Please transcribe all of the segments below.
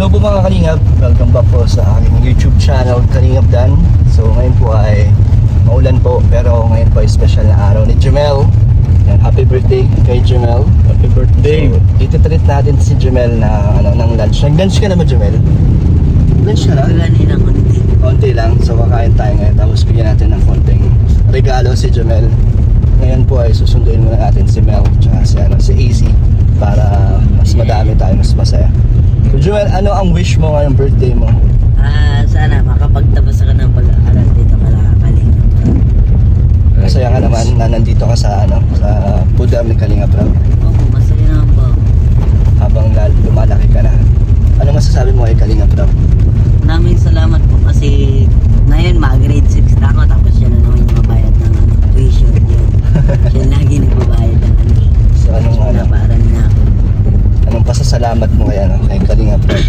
Hello po mga Kalingap, welcome back po sa aking YouTube channel, Kalingap Dan. So ngayon po ay maulan po, pero ngayon po ay special na araw ni Jemel. Yan, happy birthday kay Jemel. Happy birthday. So, ititreat natin si Jemel na ng lunch. Nag-lunch ka na ba, Jemel? Lunch ka na? Kanina konti. Konti lang, so kakain tayo ngayon. Tapos bigyan natin ng konting regalo si Jemel. Ngayon po ay susunduin muna natin si Mel tsaka si AC para mas madami tayo, mas masaya. So Jemel, ano ang wish mo ngayong birthday mo? Sana makapagtapos ako ng pag-aaral dito Kalingap. Masaya ka naman na nandito ka sa sa Pudam ni Kalingap Rab. Opo, masaya naman po. Habang lumalaki ka na. Ano masasabi mo kay Kalingap Rab? Maraming salamat po kasi ngayon grade 6 na ako tapos siya na naman yung mabayad ng tuition yun. Siya lagi nagbabayad ng So anong Napaaral na ako. anong pasasalamat mo kay Kalingap Rab?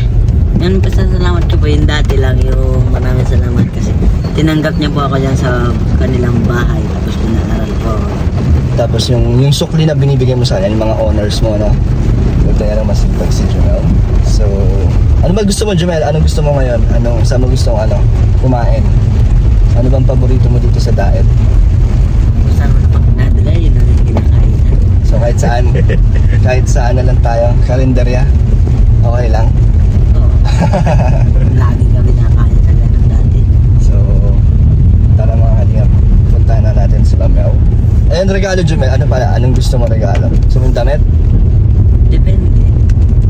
Yan pasasalamat ko po yung dati lang yung maraming salamat kasi tinanggap niya po ako dyan sa kanilang bahay tapos pinaaral ko. Tapos yung sukli na binibigay mo sa kanya, yung mga honors mo, no? Ito yan ang masipag si Jemel. So, ano ba gusto mo, Jemel? Anong gusto mo ngayon? Saan mo gusto kumain? Ano bang paborito mo dito sa diet? Kung saan mo na pag nadala, yun na rin kinakain. So, kahit saan na lang tayo, kalendarya, okay lang. Oo. Lagi kami nakain sa ganun dati. So, tara mga kalingap, puntahan na natin si Mel. Ayun, regalo, Jemel. Ano pala? Anong gusto mo regalo? Gusto mo yung damit? Depende.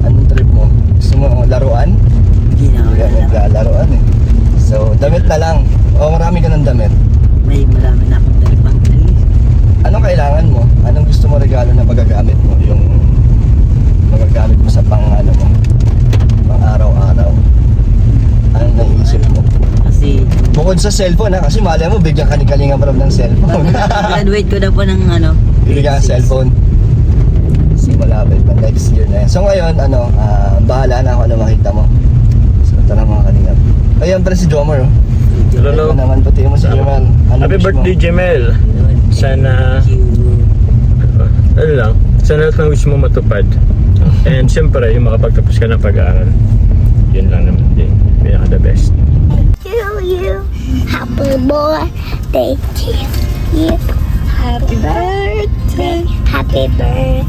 Anong trip mo? Gusto mo laruan? Hindi na ako Hindi ka nalaro. naglalaroan eh. So, damit na lang. O marami ka ng damit. May marami na akong dalipang alis. Anong kailangan mo? Anong gusto mo regalo na magagamit mo? Yung magagamit mo sa pang araw-araw. Anong naisip mo? Kasi Bukod sa cellphone kasi malay mo bigyan ka ni Kalingap Rab ng cellphone. graduate ko na po ng Bigyan ka ng cellphone. Simula pa next year na yan. So ngayon, bahala na ako na makita mo. So tara mga Kalingap. Ayan pala si Jomer. Hello. Ito naman pati mo si Jemel. Happy wish mo? birthday, Jemel. Sana, ano lang, sana lahat ng wish mo matupad. And siyempre, yung makapagtapos ka ng pag-aaral. Yun lang naman din. Pinaka the best. You, happy birthday to you. Happy birthday, happy birthday,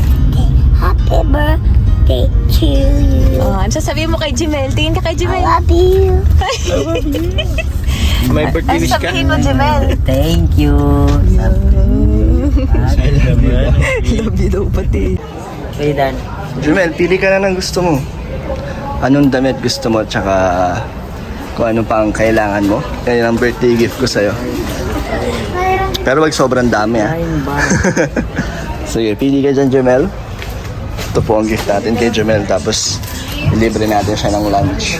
happy birthday to you. Oh, ano sasabihin mo kay Jemel? Tingin ka kay I Jemel. love you. May birthday Ano wish ka? sabihin mo, Jemel? Thank you. Love you daw pati. Okay, Dan. Jemel, pili ka na ng gusto mo. Anong damit gusto mo, tsaka kung ano pang kailangan mo. Yan ang birthday gift ko sa'yo. Pero wag sobrang dami Ayun ba? Sige, pili ka dyan, Jemel. Ito po ang gift natin kay Jemel. Tapos, ilibre natin siya ng lunch.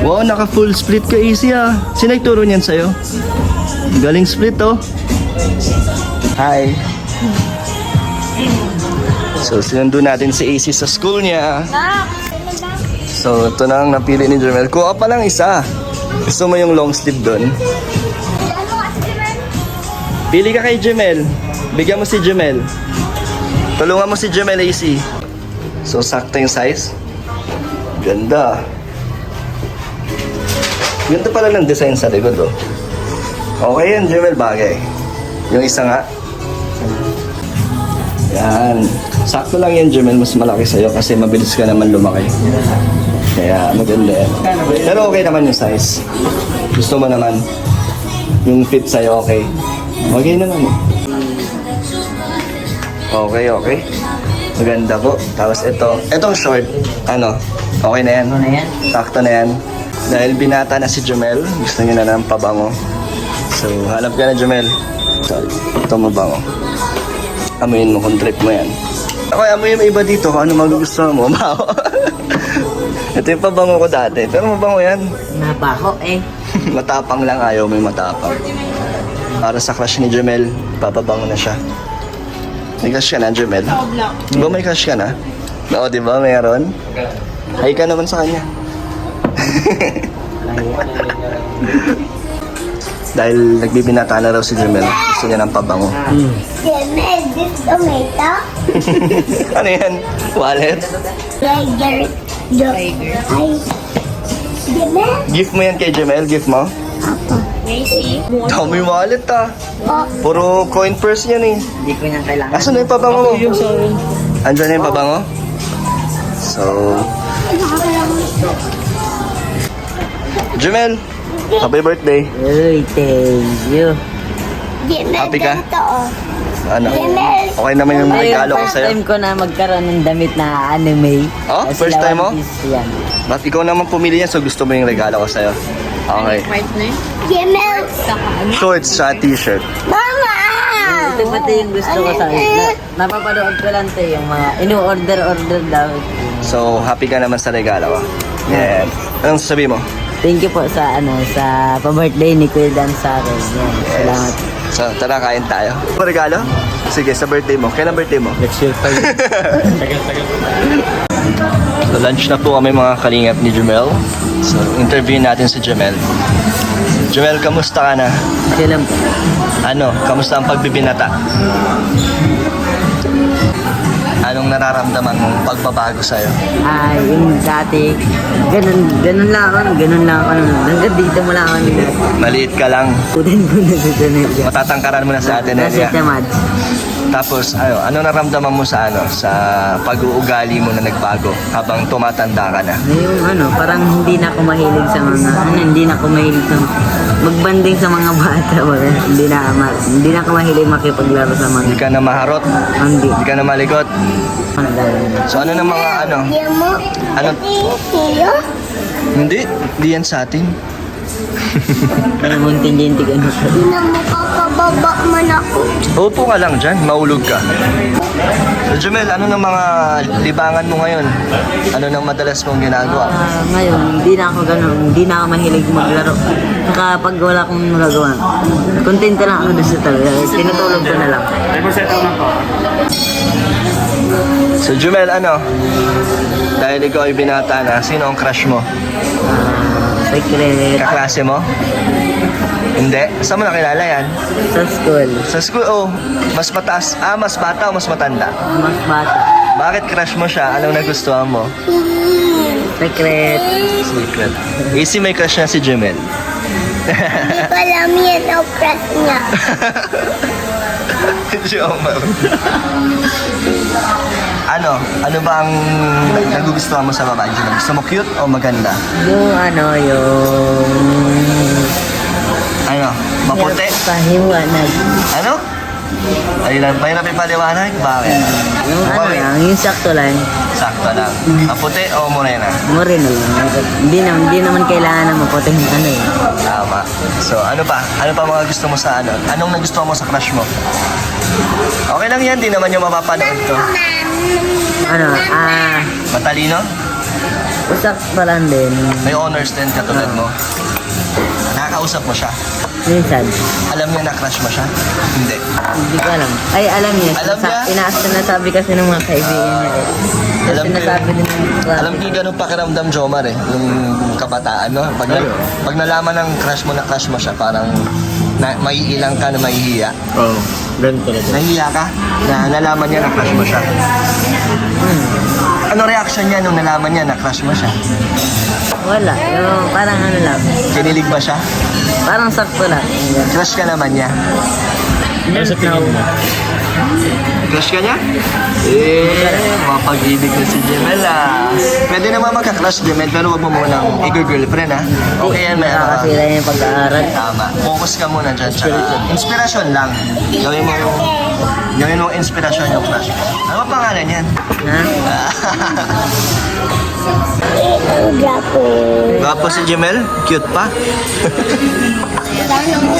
Wow, naka full split ka, Easy Sino nagturo niyan sa'yo? Galing split, oh. Hi. So, sinundo natin si AC sa school niya. So, ito na ang napili ni Jemel. Kuha pa lang isa. Gusto mo yung long sleeve doon? Pili ka kay Jemel. Bigyan mo si Jemel. Tulungan mo si Jemel, AC. So, sakto yung size. Ganda. Ganda pala ng design sa likod, oh. Okay yan, Jemel, bagay. Yung isa nga. Yan. Sakto lang yan, Jemel. Mas malaki sa'yo kasi mabilis ka naman lumaki. Kaya maganda yan. Pero okay naman yung size. Gusto mo naman yung fit sa'yo, okay? Okay naman eh. Okay. Maganda po. Tapos itong short, okay na yan. Ano na yan? Sakto na yan. Dahil binata na si Jemel, gusto niya na ng pabango. So, hanap ka na, Jemel. Ito mabango. Amuyin mo kung trip mo yan. Okay, amuyin mo iba dito kung ano magugustuhan mo. Maho. Ito yung pabango ko dati. Pero mabango yan. Nabaho eh. Matapang lang, ayaw may matapang. Para sa crush ni Jemel, papabango na siya. May crush ka na, Jemel? Di ba may crush ka na? Oo, di ba? Meron? Hi ka naman sa kanya. Dahil nagbibinata na raw si Jemel. Gusto niya ng pabango. Jemel, this tomato. Ano yan? Wallet? Tiger Ay, Jemel? Gift mo yan kay Jemel, gift mo? Dami wallet ah. Oh, Puro coin purse yan eh. Hindi ko nang kailangan. Asan na yung pabango mo? Andyan na yung pabango? So, Jemel, happy birthday. Uy, thank you. Jemel, Happy ka? ganito, oh. Ano? Jemel. Okay naman yung regalo ko First sa'yo. time ko na magkaroon ng damit na anime. Oh, Kasi first time mo? One Piece yan. Ba't ikaw naman pumili yan so gusto mo yung regalo ko sa'yo? Okay. Jemel. Shorts sa t-shirt. Mama! Ito pati yung gusto ko sa napapanood ko lang to yung mga inu-order daw. So, happy ka naman sa regalo ko. Yeah. Anong sasabihin mo? Thank you po sa sa pa-birthday ni Kuya Dan Saro. Yan, salamat. So, tara, kain tayo. Ano regalo? Sige, sa birthday mo. Kailan birthday mo? Next year tayo. Tagal. So, lunch na po kami mga kalingap ni Jemel. So, interview natin si Jemel. Jemel, kamusta ka na? Okay lang po. Ano, kamusta ang pagbibinata? Anong nararamdaman mong pagbabago sa'yo? Yung dati, ganun lang ako. Hanggang dito mo lang ako nila. Maliit ka lang, Putin ko na susunod yan. matatangkaran mo na sa atin Nasa area. tamad. Tapos, ano naramdaman mo sa sa pag-uugali mo na nagbago habang tumatanda ka na? Yung parang hindi na ako mahilig sa mga, hindi na ako mahilig sa magbanding sa mga bata. Hindi na ako mahilig makipaglaro sa mga, Hindi ka na maharot, hindi. hindi ka na malikot. Ano lang. So, ano na mga Hindi mo. Ano? Siyo? Hindi yan sa atin. Ano mong tinjenti ka na. Hindi na makakababa man ako. Upo ka lang dyan, maulog ka. So, Jemel, ano ng mga libangan mo ngayon? Ano nang madalas mong ginagawa? Ngayon, hindi na ako ganun. Hindi na ako mahilig maglaro. Saka pag wala akong magagawa, kontento lang ako doon sa talaga. Tinutulog ko na lang. So, Jemel, dahil ikaw ay binata na, sino ang crush mo? Secret. Kaklase mo? Hindi? Saan mo nakilala yan? Sa school. Sa school, mas mataas. Mas bata o mas matanda? Mas bata. Bakit crush mo siya? Anong nagustuhan mo? Secret. Secret. Easy, may crush na si Jemel. Hindi ko alam yan ang crush niya. Jomar. Ano ba ang nagugustuhan mo sa babae? Gusto mo cute o maganda? Yung Maputi? pahiwanag. Ano? Ayun, mahirap ipaliwanag? Bakit? Yung sakto lang. Sakto lang. Maputi o morena? Mori na lang. Hindi naman kailangan na maputing Tama. So, ano pa? Ano pa mga gusto mo sa Anong nagustuhan mo sa crush mo? Okay lang yan, di naman yung mapapanood to. Matalino? Usak pa lang din. May honors din katulad mo. Nakakausap mo siya. Minsan. Alam niya na crush mo siya? Hindi. Hindi ko alam. Ay, alam niya. Alam niya? Sinasabi kasi ng mga kaibigan niya eh. Alam ko Sinasabi din ng mga Alam ko ganun pakiramdam, Jomar Yung kabataan, no? Pag nalaman ng crush mo na crush mo siya, parang maiilang ka na mahihiya. Oo, ganun talaga. Nahihiya ka? Na nalaman niya na crush mo siya. Ano reaction niya nung nalaman niya na crush mo siya? Wala. Yung parang lang. Kinilig ba siya? Parang sakto lang. Crush ka naman niya. Ano sa tingin mo? Crush ka niya? Mapag-ibig na si Jemel Pwede naman magka-crush Jemel, pero wag mo munang i-girlfriend Okay yan, may Nakakasira yung pag-aaral. Tama. Focus ka muna dyan. Tsaka, inspirasyon lang. Gawin mo inspirasyon yung crush mo. Ano ba pangalan yan? Ha? Ang gapo. Gwapo si Jemel? Cute pa?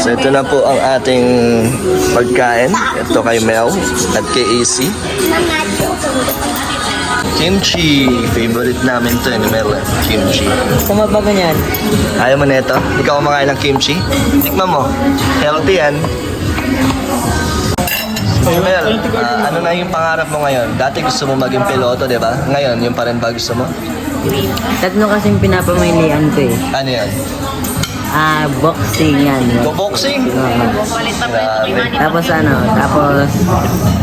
So ito na po ang ating pagkain. Ito kay Mel at kay AC. Mga tutong. Kimchi. Favorite namin to ni Mel. Kimchi. Sama ba ganyan? Ayaw mo na ito? Ikaw kumakain ng kimchi? Tikman mo. Healthy yan. Mel, ano na yung pangarap mo ngayon? Dati gusto mo maging piloto, di ba? Ngayon, yung pa rin ba gusto mo? Tatlo kasing pinapamilian ko eh. Ano yan? Boxing yan. Go boxing? Grabe. Tapos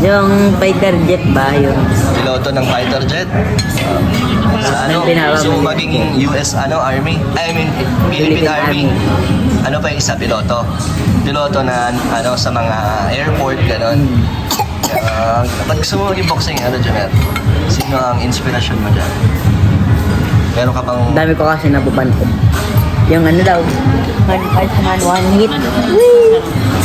yung fighter jet ba? Yung Piloto ng fighter jet? Sa ano? Pinababa So mo. maging US Army. I mean, Philippine Army. Ano pa yung isa? Piloto. Piloto na sa mga airport, gano'n. Ba't gusto mo maging boxing, Jomel? Sino ang inspirasyon mo dyan? Meron ka bang... Dami ko kasi napupanood. Yung daw, one hit.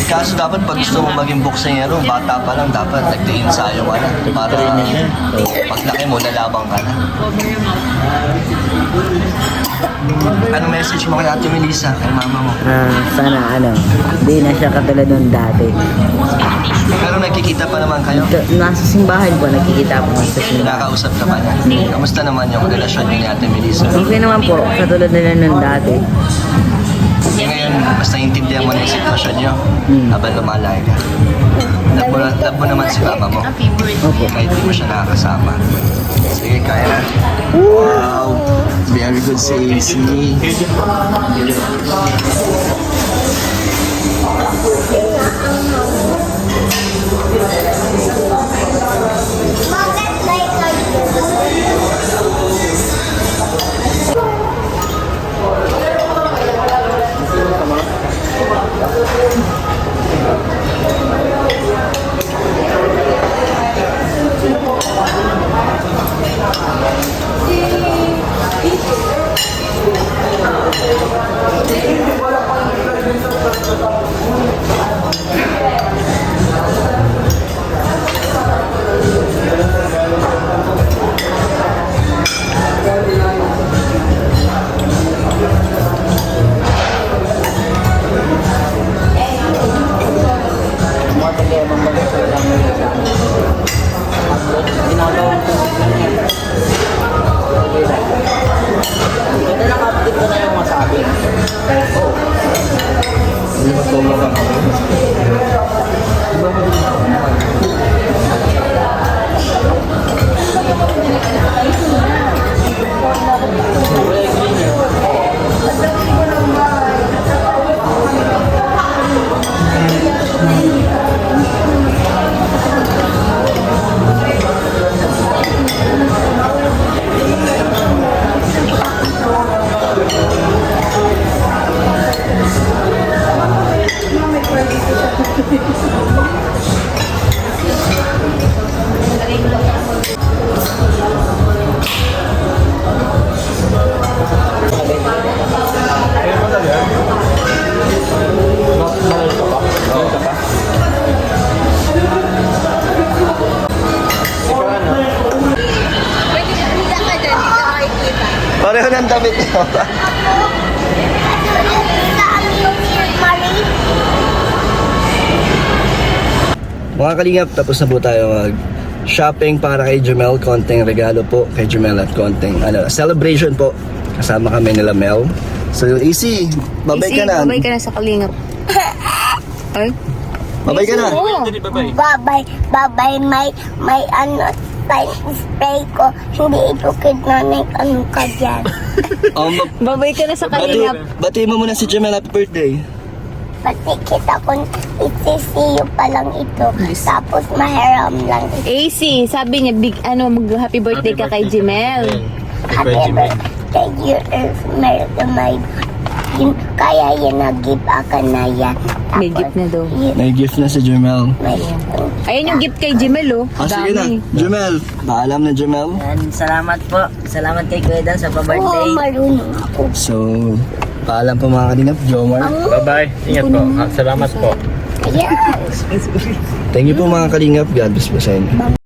Kaso dapat pag gusto mo maging boksingero, bata pa lang dapat nag-ensayo ka na para paglaki mo, lalabang ka na. Anong message mo kay Ate Melissa, kay mama mo? Sana di na siya katulad nung dati. Pero nagkikita pa naman kayo? Nasa simbahan po, nakikita po sa simbahan. Nakakausap ka pa niya? Kamusta naman yung relasyon niyo ni Ate Melissa? Okay naman po, katulad nila nung dati. Ngayon, basta intindihan mo na yung sitwasyon niyo habang lumalaki ka. Love mo naman si mama mo. Opo. Kahit di mo siya nakakasama. Sige, kaya na. Wow! Very good si AC. Bakit may Pareho ng damit niyo. Mga kalingap, tapos na po tayo mag-shopping para kay Jomel. Konting regalo po kay Jomel at konting celebration po. Kasama kami nila Mel. So, AC, babay ka na. Babay ka na sa kalingap. Ay? Babay ka na. Oo. Babay, may spray ko. Hindi ito kidnanik, ka dyan. Oh, Babay ka na sa kalingap. bati mo muna si Jomel, happy birthday. Pati kita ko, itsisiyo pa lang ito. Tapos maharam lang ito. AC, sabi niya, mag-happy birthday ka kay Jimel. Happy birthday, you my kaya yan nag-give ako na yan. May gift na daw. May gift na si Jomel. Ayun yung gift kay Jimel, oh. Sige na. Dami. Jomel, paalam na Jomel. Salamat po. Salamat kay Kuya Dan sa Oo, pa-birthday. marunong ako. So, paalam po mga kalingap. Jomar. Bye-bye. Ingat po. Salamat po. Yes. Thank you po mga kalingap. God bless po sa inyo.